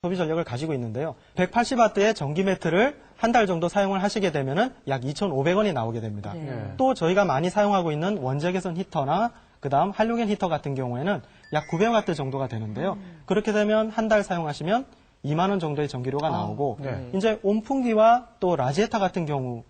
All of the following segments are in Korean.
소비 전략을 가지고 있는데요. 180W의 전기 매트를 한 달 정도 사용을 하시게 되면은 약 2,500원이 나오게 됩니다. 네. 또 저희가 많이 사용하고 있는 원자개선 히터나 그다음 할로겐 히터 같은 경우에는 약 900W 정도가 되는데요. 그렇게 되면 한 달 사용하시면 2만 원 정도의 전기료가 나오고 네. 이제 온풍기와 또 라지에타 같은 경우는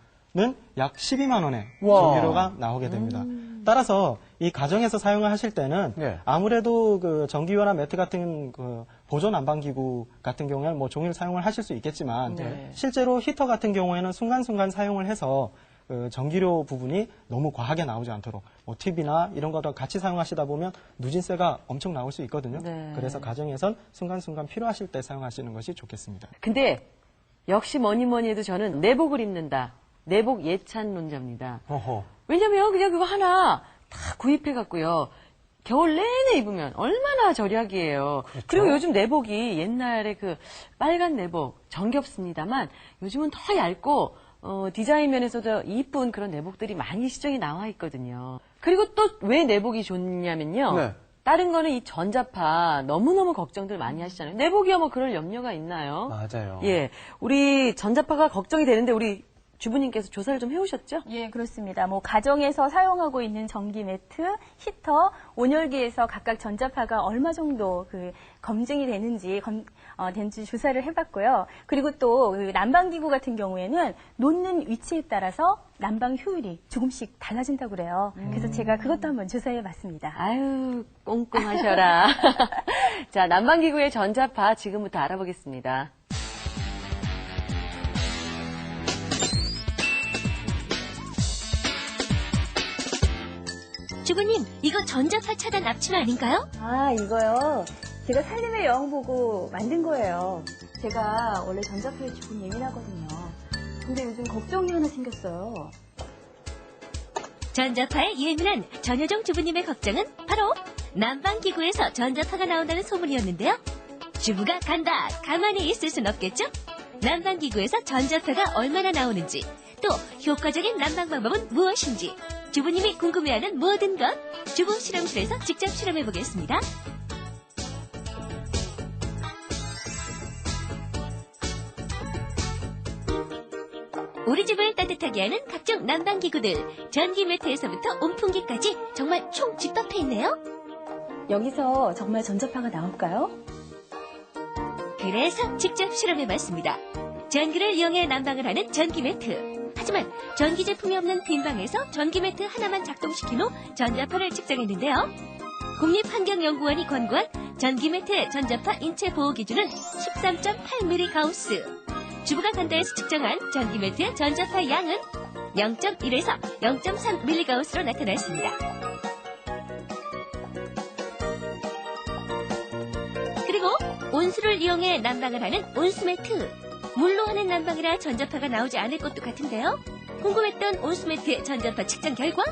약 12만 원의 와. 전기료가 나오게 됩니다. 따라서 이 가정에서 사용을 하실 때는 네. 아무래도 그 전기요나 매트 같은 그 보조 난방기구 같은 경우에는 뭐 종일 사용을 하실 수 있겠지만 네. 실제로 히터 같은 경우에는 순간순간 사용을 해서 그 전기료 부분이 너무 과하게 나오지 않도록 뭐 TV나 이런 거랑 같이 사용하시다 보면 누진세가 엄청 나올 수 있거든요. 네. 그래서 가정에선 순간순간 필요하실 때 사용하시는 것이 좋겠습니다. 근데 역시 뭐니 해도 저는 내복을 입는다. 내복 예찬론자입니다. 어허. 왜냐면 그냥 그거 하나 다 구입해갖고요. 겨울 내내 입으면 얼마나 절약이에요. 그렇죠. 그리고 요즘 내복이 옛날에 그 빨간 내복 정겹습니다만 요즘은 더 얇고 디자인 면에서도 이쁜 그런 내복들이 많이 시중에 나와 있거든요. 그리고 또 왜 내복이 좋냐면요. 네. 다른 거는 이 전자파 너무너무 걱정들 많이 하시잖아요. 내복이야 뭐 그럴 염려가 있나요? 맞아요. 예, 우리 전자파가 걱정이 되는데 우리 주부님께서 조사를 좀 해오셨죠? 예, 그렇습니다. 뭐 가정에서 사용하고 있는 전기 매트, 히터, 온열기에서 각각 전자파가 얼마 정도 그 검증이 되는지 조사를 해봤고요. 그리고 또 그 난방기구 같은 경우에는 놓는 위치에 따라서 난방 효율이 조금씩 달라진다고 그래요. 그래서 제가 그것도 한번 조사해봤습니다. 아유, 꼼꼼하셔라. 자, 난방기구의 전자파 지금부터 알아보겠습니다. 주부님, 이거 전자파 차단 납침 아닌가요? 아, 이거요. 제가 살림의 여왕 보고 만든 거예요. 제가 원래 전자파에 조금 예민하거든요. 근데 요즘 걱정이 하나 생겼어요. 전자파에 예민한 전효정 주부님의 걱정은 바로 난방기구에서 전자파가 나온다는 소문이었는데요. 주부가 간다, 가만히 있을 순 없겠죠? 난방기구에서 전자파가 얼마나 나오는지, 또 효과적인 난방 방법은 무엇인지 주부님이 궁금해하는 모든 것 주부 실험실에서 직접 실험해보겠습니다. 우리 집을 따뜻하게 하는 각종 난방기구들, 전기 매트에서부터 온풍기까지 정말 총집합해 있네요. 여기서 정말 전자파가 나올까요? 그래서 직접 실험해봤습니다. 전기를 이용해 난방을 하는 전기 매트. 하지만 전기 제품이 없는 빈방에서 전기 매트 하나만 작동시킨 후 전자파를 측정했는데요. 국립환경연구원이 권고한 전기 매트의 전자파 인체 보호 기준은 13.8mgauss. 주부가 간다에서 측정한 전기 매트의 전자파 양은 0.1에서 0.3mgauss로 나타났습니다. 그리고 온수를 이용해 난방을 하는 온수 매트. 물로 하는 난방이라 전자파가 나오지 않을 것도 같은데요. 궁금했던 온수 매트의 전자파 측정 결과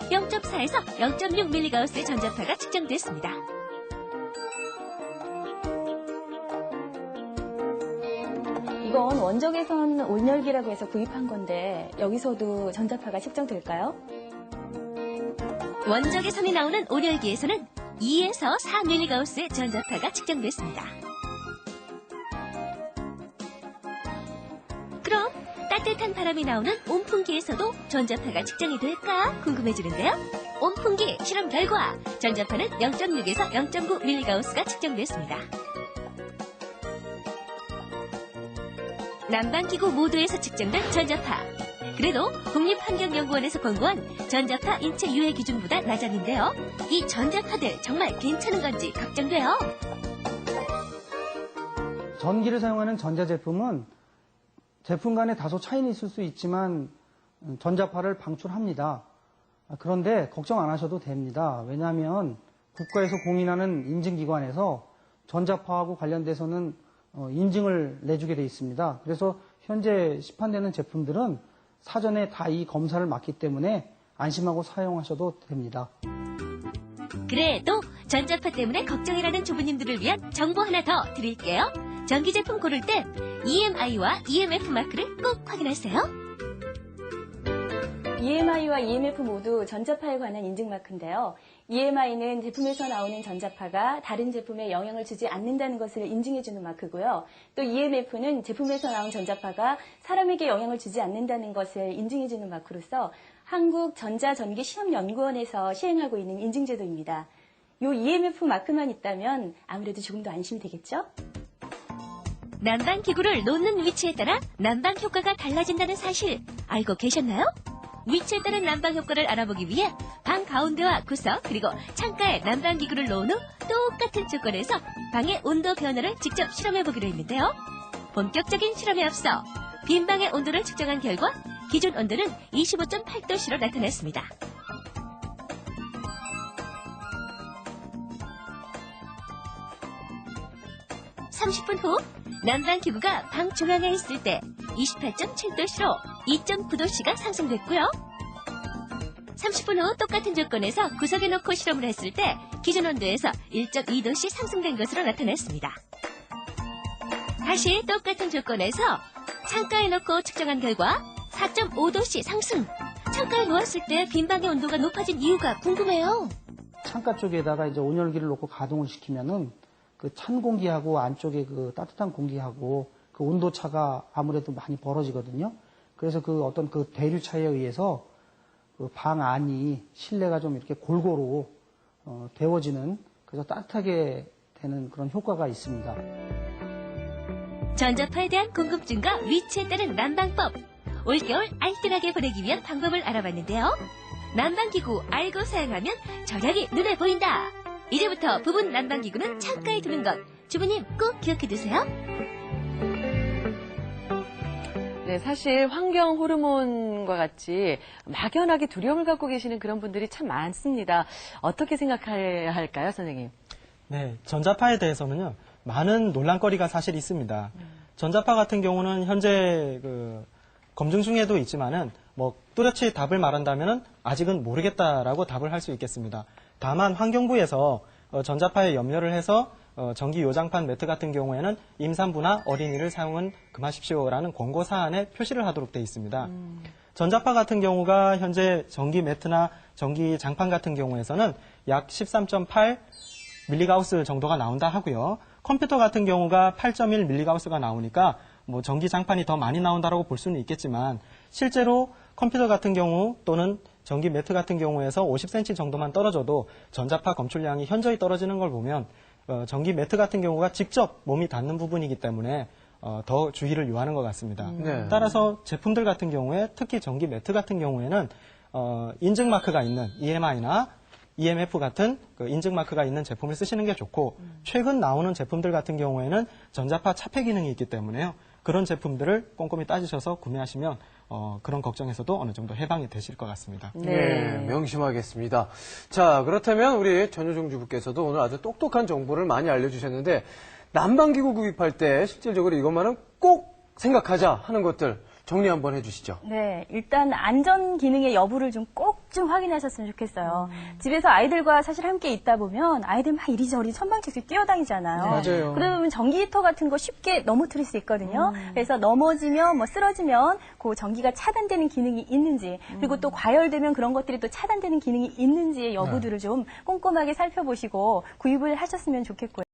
0.4에서 0.6mgauss의 전자파가 측정됐습니다. 이건 원적외선 온열기라고 해서 구입한 건데 여기서도 전자파가 측정될까요? 원적외선이 나오는 온열기에서는 2에서 4mgauss의 전자파가 측정됐습니다. 그럼 따뜻한 바람이 나오는 온풍기에서도 전자파가 측정이 될까 궁금해지는데요. 온풍기 실험 결과 전자파는 0.6에서 0.9mgauss가 측정됐습니다. 난방기구 모두에서 측정된 전자파. 그래도 국립환경연구원에서 권고한 전자파 인체 유해 기준보다 낮았는데요. 이 전자파들 정말 괜찮은 건지 걱정돼요. 전기를 사용하는 전자제품은 제품 간에 다소 차이는 있을 수 있지만 전자파를 방출합니다. 그런데 걱정 안 하셔도 됩니다. 왜냐하면 국가에서 공인하는 인증기관에서 전자파하고 관련돼서는 인증을 내주게 돼 있습니다. 그래서 현재 시판되는 제품들은 사전에 다 이 검사를 맡기 때문에 안심하고 사용하셔도 됩니다. 그래도 전자파 때문에 걱정이라는 주부님들을 위한 정보 하나 더 드릴게요. 전기 제품 고를 때 EMI와 EMF 마크를 꼭 확인하세요. EMI와 EMF 모두 전자파에 관한 인증 마크인데요. EMI는 제품에서 나오는 전자파가 다른 제품에 영향을 주지 않는다는 것을 인증해주는 마크고요. 또 EMF는 제품에서 나온 전자파가 사람에게 영향을 주지 않는다는 것을 인증해주는 마크로서 한국전자전기시험연구원에서 시행하고 있는 인증제도입니다. 이 EMF 마크만 있다면 아무래도 조금 더 안심이 되겠죠? 난방기구를 놓는 위치에 따라 난방 효과가 달라진다는 사실 알고 계셨나요? 위치에 따른 난방 효과를 알아보기 위해 방 가운데와 구석 그리고 창가에 난방기구를 놓은 후 똑같은 조건에서 방의 온도 변화를 직접 실험해보기로 했는데요. 본격적인 실험에 앞서 빈 방의 온도를 측정한 결과 기준 온도는 25.8도씨로 나타났습니다. (30분) 후 난방기구가 방 중앙에 있을 때 28.7도씨로 2.9도씨가 상승됐고요. 30분 후 똑같은 조건에서 구석에 놓고 실험을 했을 때 기준 온도에서 1.2도씨 상승된 것으로 나타났습니다. 다시 똑같은 조건에서 창가에 놓고 측정한 결과 4.5도씨 상승. 창가에 놓았을 때 빈방의 온도가 높아진 이유가 궁금해요. 창가 쪽에다가 이제 온열기를 놓고 가동을 시키면은 그 찬 공기하고 안쪽에 그 따뜻한 공기하고 그 온도 차가 아무래도 많이 벌어지거든요. 그래서 그 어떤 그 대류 차에 의해서 그 방 안이 실내가 좀 이렇게 골고루 데워지는, 그래서 따뜻하게 되는 그런 효과가 있습니다. 전자파에 대한 궁금증과 위치에 따른 난방법. 올겨울 알뜰하게 보내기 위한 방법을 알아봤는데요. 난방기구 알고 사용하면 절약이 눈에 보인다. 이제부터 부분 난방기구는 창가에 두는 것. 주부님 꼭 기억해두세요. 네, 사실 환경 호르몬과 같이 막연하게 두려움을 갖고 계시는 그런 분들이 참 많습니다. 어떻게 생각해야 할까요, 선생님? 네, 전자파에 대해서는요, 많은 논란거리가 사실 있습니다. 전자파 같은 경우는 현재 그 검증 중에도 있지만은 뭐 뚜렷이 답을 말한다면은 아직은 모르겠다라고 답을 할 수 있겠습니다. 다만 환경부에서 전자파에 염려를 해서 전기 요장판 매트 같은 경우에는 임산부나 어린이를 사용은 금하십시오라는 권고 사안에 표시를 하도록 되어 있습니다. 전자파 같은 경우가 현재 전기 매트나 전기 장판 같은 경우에서는 약 13.8 밀리가우스 정도가 나온다 하고요. 컴퓨터 같은 경우가 8.1 밀리가우스가 나오니까 뭐 전기 장판이 더 많이 나온다라고 볼 수는 있겠지만 실제로 컴퓨터 같은 경우 또는 전기 매트 같은 경우에서 50cm 정도만 떨어져도 전자파 검출량이 현저히 떨어지는 걸 보면 전기 매트 같은 경우가 직접 몸이 닿는 부분이기 때문에 더 주의를 요하는 것 같습니다. 네. 따라서 제품들 같은 경우에 특히 전기 매트 같은 경우에는 인증 마크가 있는 EMI나 EMF 같은 그 인증 마크가 있는 제품을 쓰시는 게 좋고 최근 나오는 제품들 같은 경우에는 전자파 차폐 기능이 있기 때문에요. 그런 제품들을 꼼꼼히 따지셔서 구매하시면 그런 걱정에서도 어느 정도 해방이 되실 것 같습니다. 네, 명심하겠습니다. 자, 그렇다면 우리 전효정 주부께서도 오늘 아주 똑똑한 정보를 많이 알려주셨는데 난방기구 구입할 때 실질적으로 이것만은 꼭 생각하자 하는 것들 정리 한번 해주시죠. 네, 일단 안전 기능의 여부를 꼭 좀 확인하셨으면 좋겠어요. 집에서 아이들과 사실 함께 있다 보면 아이들 막 이리저리 천방지축 뛰어다니잖아요. 맞아요. 그러다 보면 전기 히터 같은 거 쉽게 넘어뜨릴 수 있거든요. 그래서 넘어지면 뭐 쓰러지면 그 전기가 차단되는 기능이 있는지, 그리고 또 과열되면 그런 것들이 또 차단되는 기능이 있는지의 여부들을 좀 꼼꼼하게 살펴보시고 구입을 하셨으면 좋겠고요.